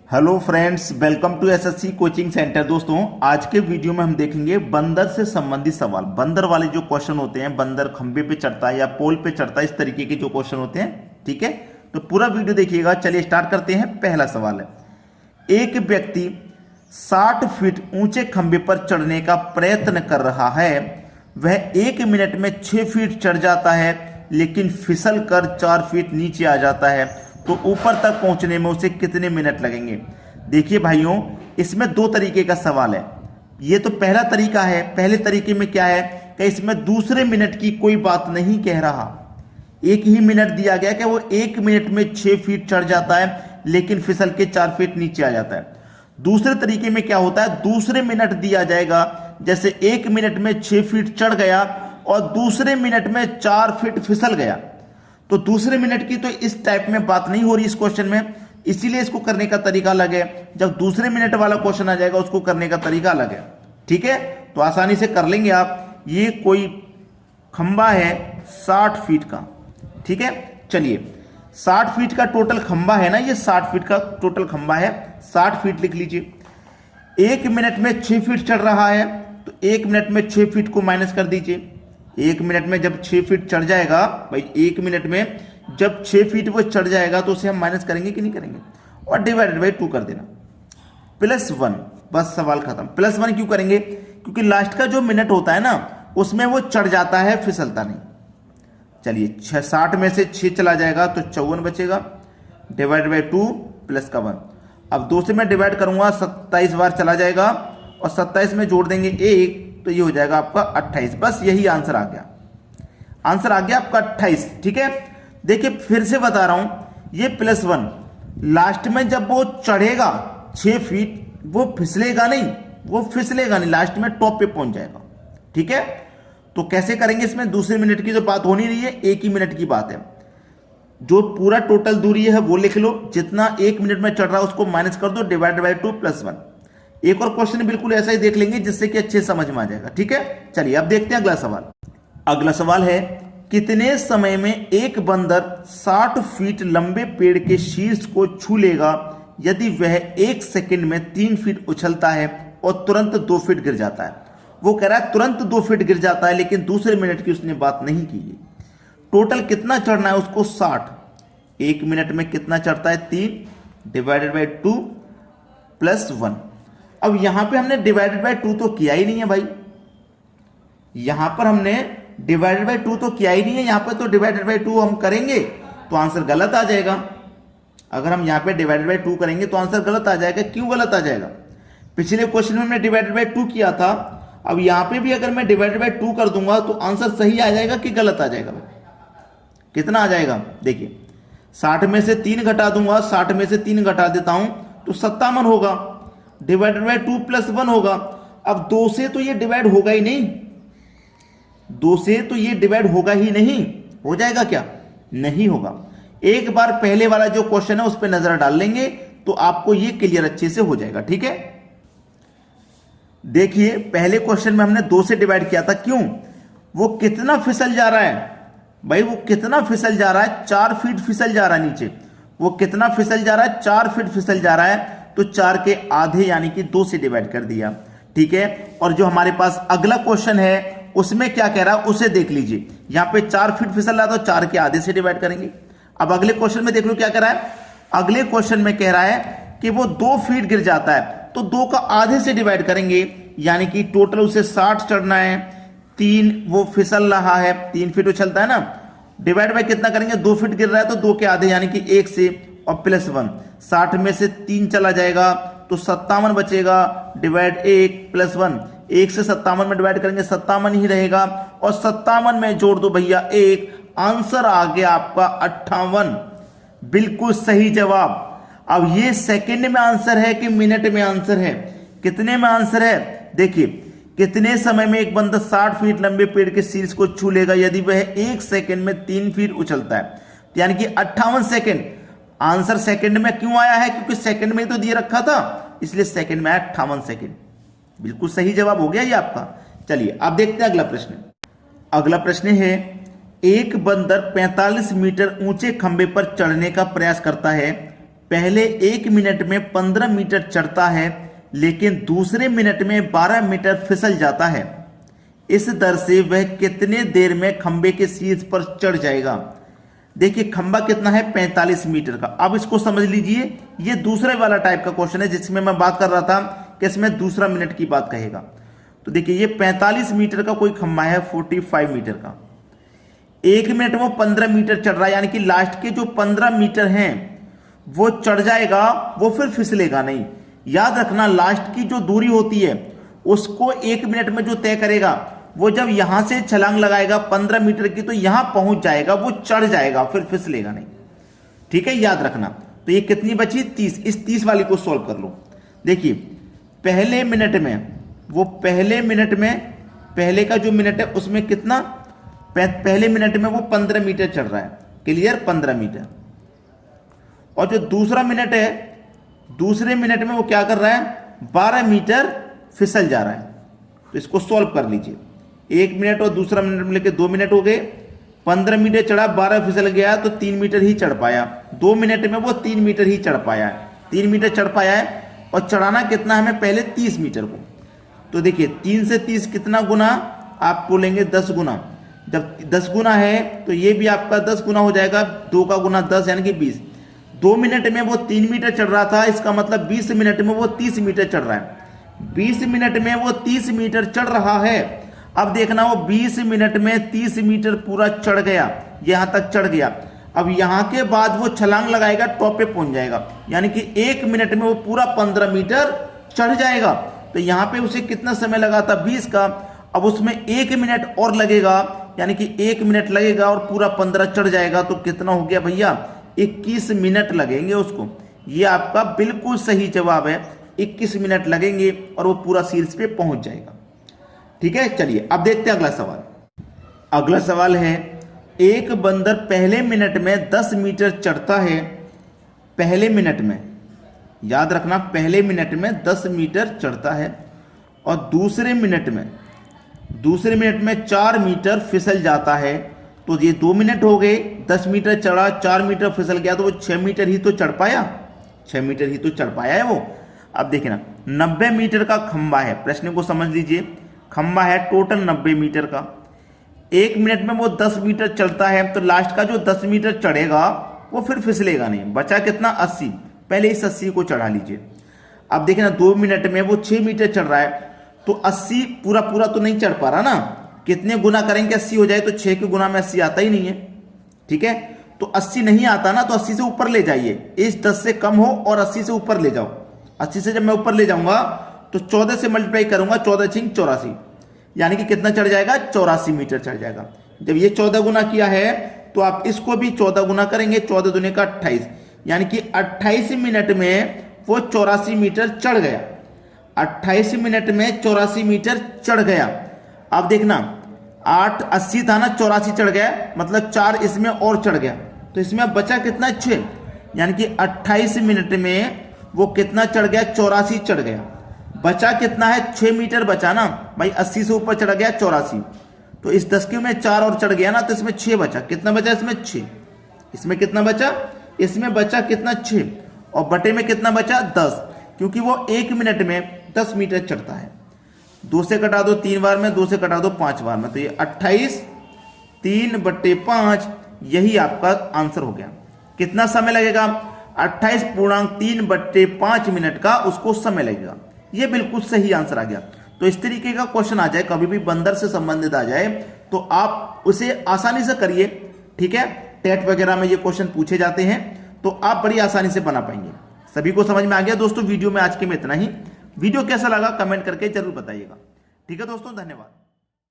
Hello friends, welcome to SSC coaching centre. दोस्तों, आज के वीडियो में हम देखेंगे बंदर से संबंधित सवाल। बंदर वाले जो क्वेश्चन होते हैं, बंदर खंबे पे चढ़ता है या पोल पे चढ़ता है, इस तरीके के जो क्वेश्चन होते हैं। ठीक है, तो पूरा वीडियो देखिएगा। चलिए स्टार्ट करते हैं। पहला सवाल है, एक व्यक्ति 60 फीट ऊंचे खंबे पर चढ़ने का प्रयत्न कर रहा है। वह 1 मिनट में 6 फीट चढ़ जाता है, लेकिन फिसल कर 4 फीट नीचे आ जाता है। तो ऊपर तक पहुंचने में उसे कितने मिनट लगेंगे? देखिए भाइयों, इसमें दो तरीके का सवाल है। ये तो पहला तरीका है। पहले तरीके में क्या है कि इसमें दूसरे मिनट की कोई बात नहीं कह रहा। एक ही मिनट दिया गया कि वो 1 मिनट में 6 फीट चढ़ जाता है, लेकिन फिसल के 4 फीट नीचे आ जाता है। दूसरे तरीके में क्या होता है, दूसरे मिनट दिया जाएगा, जैसे 1 मिनट में 6 फीट चढ़ गया और दूसरे मिनट में 4 फीट फिसल गया। तो दूसरे मिनट की तो इस टाइप में बात नहीं हो रही इस क्वेश्चन में, इसीलिए इसको करने का तरीका अलग है। जब दूसरे मिनट वाला क्वेश्चन आ जाएगा, उसको करने का तरीका अलग है। ठीक है, तो आसानी से कर लेंगे आप। ये कोई खंबा है 60 फीट का। ठीक है, चलिए 60 फीट का टोटल खंबा है ना, ये 60 फीट का टोटल खंबा है। 60 फीट लिख लीजिए। 1 मिनट में 6 फीट चढ़ रहा है, तो 1 मिनट में 6 फीट को माइनस कर दीजिए। 1 मिनट में जब 6 फीट चढ़ जाएगा भाई, 1 मिनट में जब 6 फीट वो चढ़ जाएगा तो उसे हम माइनस करेंगे कि नहीं करेंगे, और डिवाइडेड बाई 2 कर देना, +1। बस सवाल खत्म। +1 क्यों करेंगे? क्योंकि लास्ट का जो मिनट होता है ना, उसमें वो चढ़ जाता है, फिसलता नहीं। चलिए 60 में से 6 चला जाएगा तो 54 बचेगा, डिवाइड बाई 2 प्लस का 1। अब 2 से मैं डिवाइड करूंगा, 27 बार चला जाएगा, और 27 में जोड़ देंगे 1, तो ये हो जाएगा आपका 28। बस यही आंसर आ गया। आंसर आ गया आपका 28। ठीक है, देखिए फिर से बता रहा हूं, ये +1 लास्ट में जब वो चढ़ेगा 6 फीट, वो फिसलेगा नहीं, लास्ट में टॉप पे पहुंच जाएगा। ठीक है, तो कैसे करेंगे? इसमें दूसरे मिनट की तो बात हो नहीं रही है, 1 ही मिनट की बात है। जो पूरा टोटल दूरी है वो लिख लो, जितना 1 मिनट में चढ़ रहा है उसको माइनस कर दो, डिवाइड बाई 2 +1। एक और क्वेश्चन बिल्कुल ऐसा ही देख लेंगे, जिससे कि अच्छे समझ में आ जाएगा। ठीक है, चलिए अब देखते हैं अगला सवाल। अगला सवाल है, कितने समय में एक बंदर 60 फीट लंबे पेड़ के शीर्ष को छू लेगा यदि वह 1 सेकंड में 3 फीट उछलता है और तुरंत 2 फीट गिर जाता है? वो कह रहा है तुरंत 2 फीट गिर जाता है, लेकिन दूसरे मिनट की उसने बात नहीं की है। टोटल कितना चढ़ना है उसको? 60। 1 मिनट में कितना चढ़ता है? 3, डिवाइडेड बाई 2 +1। अब यहां पे हमने डिवाइडेड बाय 2 तो किया ही नहीं है भाई, यहां पर हमने डिवाइडेड बाय 2 तो किया ही नहीं है। यहां पे तो डिवाइडेड बाय 2 हम करेंगे तो आंसर गलत आ जाएगा। अगर हम यहां पे डिवाइडेड बाय 2 करेंगे तो आंसर गलत आ जाएगा। क्यों गलत आ जाएगा? पिछले क्वेश्चन में हमने डिवाइडेड बाय 2 किया था, अब यहां पे भी अगर मैं डिवाइडेड बाय 2 कर दूंगा तो आंसर सही आ जाएगा कि गलत आ जाएगा? कितना आ जाएगा? देखिए 60 में से 3 घटा दूंगा, 60 में से 3 घटा देता हूं तो 57 होगा, डिवाइडेड बाई 2 +1 होगा। अब 2 से तो ये डिवाइड होगा ही नहीं, 2 से तो ये डिवाइड होगा ही नहीं। हो जाएगा क्या? नहीं होगा। एक बार पहले वाला जो क्वेश्चन है उस पर नजर डाल लेंगे तो आपको ये क्लियर अच्छे से हो जाएगा। ठीक है, देखिए पहले क्वेश्चन में हमने 2 से डिवाइड किया था। क्यों? वो कितना फिसल जा रहा है भाई, वो कितना फिसल जा रहा है? 4 फीट फिसल जा रहा है नीचे। वो कितना फिसल जा रहा है? 4 फीट फिसल जा रहा है, तो 4 के आधे यानी कि 2 से डिवाइड कर दिया। ठीक है, और जो हमारे पास अगला क्वेश्चन है उसमें क्या कह रहा है उसे देख लीजिए। यहां पे 4 फीट फिसल रहा है तो 4 के आधे से डिवाइड करेंगे। अब अगले क्वेश्चन में देख लो क्या कह रहा है। अगले क्वेश्चन में कह रहा है कि वो 2 फीट गिर जाता है, तो 2 का आधे से डिवाइड करेंगे, यानी कि टोटल उसे 60 चढ़ना है। 3 वो फिसल रहा है, 3 फीट उछलता है ना, डिवाइड बाय कितना करेंगे? 2 फीट गिर रहा है तो 2 के आधे यानी कि 1 से, और +1। 60 में से 3 चला जाएगा तो 57 बचेगा, डिवाइड 1 +1। 1 से 57 में डिवाइड करेंगे, 57 ही रहेगा, और 57 में जोड़ दो भैया 1। आंसर आ गया आपका 58। बिल्कुल सही जवाब। अब ये सेकंड में आंसर है कि मिनट में आंसर है? कितने में आंसर है? देखिए कितने समय में एक बंदा 60 फीट लंबे पेड़ के शीर्ष को छू लेगा यदि वह 1 सेकंड में 3 फीट उछलता है, यानी कि 58 सेकंड। आंसर सेकंड में क्यों आया है? क्योंकि सेकंड में तो दिए रखा था, इसलिए सेकंड में आया 58 सेकंड। बिल्कुल सही जवाब हो गया ये आपका। चलिए अब देखते हैं अगला प्रश्न। अगला प्रश्न है, एक बंदर 45 मीटर ऊंचे खंबे पर चढ़ने का प्रयास करता है पहले 1 मिनट में 15 मीटर चढ़ता है लेकिन दूसरे मिनट में 12 मीटर फिसल जाता है, इस दर से वह कितने देर में खंबे के शीर्ष पर चढ़ जाएगा। देखिए खंबा कितना है 45 मीटर का। अब इसको समझ लीजिए, ये दूसरे वाला टाइप का क्वेश्चन है जिसमें मैं बात कर रहा था कि इसमें दूसरा मिनट की बात कहेगा। तो देखिए ये 45 मीटर का कोई खंबा है 45 मीटर का, 1 मिनट में वो 15 मीटर चढ़ रहा है, यानी कि लास्ट के जो 15 मीटर हैं वो चढ़ जाएगा, वो फिर फिसलेगा नहीं। याद रखना लास्ट की जो दूरी होती है उसको 1 मिनट में जो तय करेगा, वो जब यहां से छलांग लगाएगा 15 मीटर की तो यहां पहुंच जाएगा, वो चढ़ जाएगा, फिर फिसलेगा नहीं। ठीक है, याद रखना। तो ये कितनी बची 30। इस 30 वाली को सॉल्व कर लो। देखिए पहले मिनट में, वो पहले मिनट में, पहले का जो मिनट है उसमें कितना, पहले मिनट में वो 15 मीटर चढ़ रहा है, क्लियर 15 मीटर। और जो दूसरा मिनट है, दूसरे मिनट में वो क्या कर रहा है 12 मीटर फिसल जा रहा है। तो इसको सॉल्व कर लीजिए। 1 मिनट और दूसरा मिनट मिलकर 2 मिनट हो गए। 15 मीटर चढ़ा, 12 फिसल गया तो 3 मीटर ही चढ़ पाया। 2 मिनट में वो 3 मीटर ही चढ़ पाया है, 3 मीटर चढ़ पाया है। और चढ़ाना कितना हमें पहले 30 मीटर को। तो देखिए 3 से 30 कितना गुना, आप बोलेंगे 10 गुना। जब 10 गुना है तो ये भी आपका 10 गुना हो जाएगा, 2 का गुना 10 यानी कि 20। 2 मिनट में वो 3 मीटर चढ़ रहा था, इसका मतलब 20 मिनट में वो 30 मीटर चढ़ रहा है। 20 मिनट में वो 30 मीटर चढ़ रहा है। अब देखना वो 20 मिनट में 30 मीटर पूरा चढ़ गया, यहां तक चढ़ गया। अब यहां के बाद वो छलांग लगाएगा, टॉप पे पहुंच जाएगा, यानी कि 1 मिनट में वो पूरा 15 मीटर चढ़ जाएगा। तो यहां पे उसे कितना समय लगा था 20 का, अब उसमें 1 मिनट और लगेगा, यानी कि 1 मिनट लगेगा और पूरा 15 चढ़ जाएगा। तो कितना हो गया भैया 21 मिनट लगेंगे उसको। ये आपका बिल्कुल सही जवाब है, 21 मिनट लगेंगे और वो पूरा शीर्ष पे पहुंच जाएगा। ठीक है, चलिए अब देखते हैं अगला सवाल। अगला सवाल है, एक बंदर पहले मिनट में 10 मीटर चढ़ता है, पहले मिनट में, याद रखना पहले मिनट में 10 मीटर चढ़ता है और दूसरे मिनट में 4 मीटर फिसल जाता है। तो ये 2 मिनट हो गए, 10 मीटर चढ़ा, 4 मीटर फिसल गया, तो वो 6 मीटर ही तो चढ़ पाया, 6 मीटर ही तो चढ़ पाया है वो। अब देखिए ना 90 मीटर का खंबा है, प्रश्न को समझ लीजिए। खंबा है टोटल 90 मीटर का, 1 मिनट में वो 10 मीटर चढ़ता है, तो लास्ट का जो 10 मीटर चढ़ेगा वो फिर फिसलेगा नहीं। बचा कितना 80, पहले इस 80 को चढ़ा लीजिए। अब देखिए ना 2 मिनट में वो 6 मीटर चढ़ रहा है, तो 80 पूरा तो नहीं चढ़ पा रहा ना। कितने गुना करेंगे 80 हो जाए, तो 6 के गुना में 80 आता ही नहीं है। ठीक है, तो 80 नहीं आता ना, तो 80 से ऊपर ले जाइए, इस 10 से कम हो और 80 से ऊपर ले जाओ। 80 से जब मैं ऊपर ले जाऊंगा तो 14 से मल्टीप्लाई करूंगा, 14 छिंग 84, यानी कि कितना चढ़ जाएगा 84 मीटर चढ़ जाएगा। जब ये 14 गुना किया है तो आप इसको भी 14 गुना करेंगे, 14 दूनी का 28, यानी कि 28 मिनट में वो 84 मीटर चढ़ गया। 28 मिनट में 84 मीटर चढ़ गया। अब देखना 8 80 था ना, 84 चढ़ गया, मतलब 4 इसमें और चढ़ गया, तो इसमें अब बचा कितना 6, यानी कि 28 मिनट में वो कितना चढ़ गया 84 चढ़ गया। बचा कितना है 6 मीटर बचा ना भाई, 80 से ऊपर चढ़ गया 84, तो इस 10 के में 4 और चढ़ गया ना, तो इसमें 6 बचा। कितना बचा इसमें 6, इसमें कितना बचा, इसमें बचा कितना 6, और बटे में कितना बचा 10, क्योंकि वो 1 मिनट में 10 मीटर चढ़ता है। 2 से कटा दो 3 बार में, 2 से कटा दो 5 बार में, तो ये 28 3/5, यही आपका आंसर हो गया। कितना समय लगेगा 28.3/5 मिनट का उसको समय लगेगा। ये बिल्कुल सही आंसर आ गया। तो इस तरीके का क्वेश्चन आ जाए, कभी भी बंदर से संबंधित आ जाए, तो आप उसे आसानी से करिए। ठीक है, टेट वगैरह में ये क्वेश्चन पूछे जाते हैं, तो आप बड़ी आसानी से बना पाएंगे। सभी को समझ में आ गया दोस्तों। वीडियो में आज के में इतना ही। वीडियो कैसा लगा कमेंट करके जरूर बताइएगा। ठीक है दोस्तों, धन्यवाद।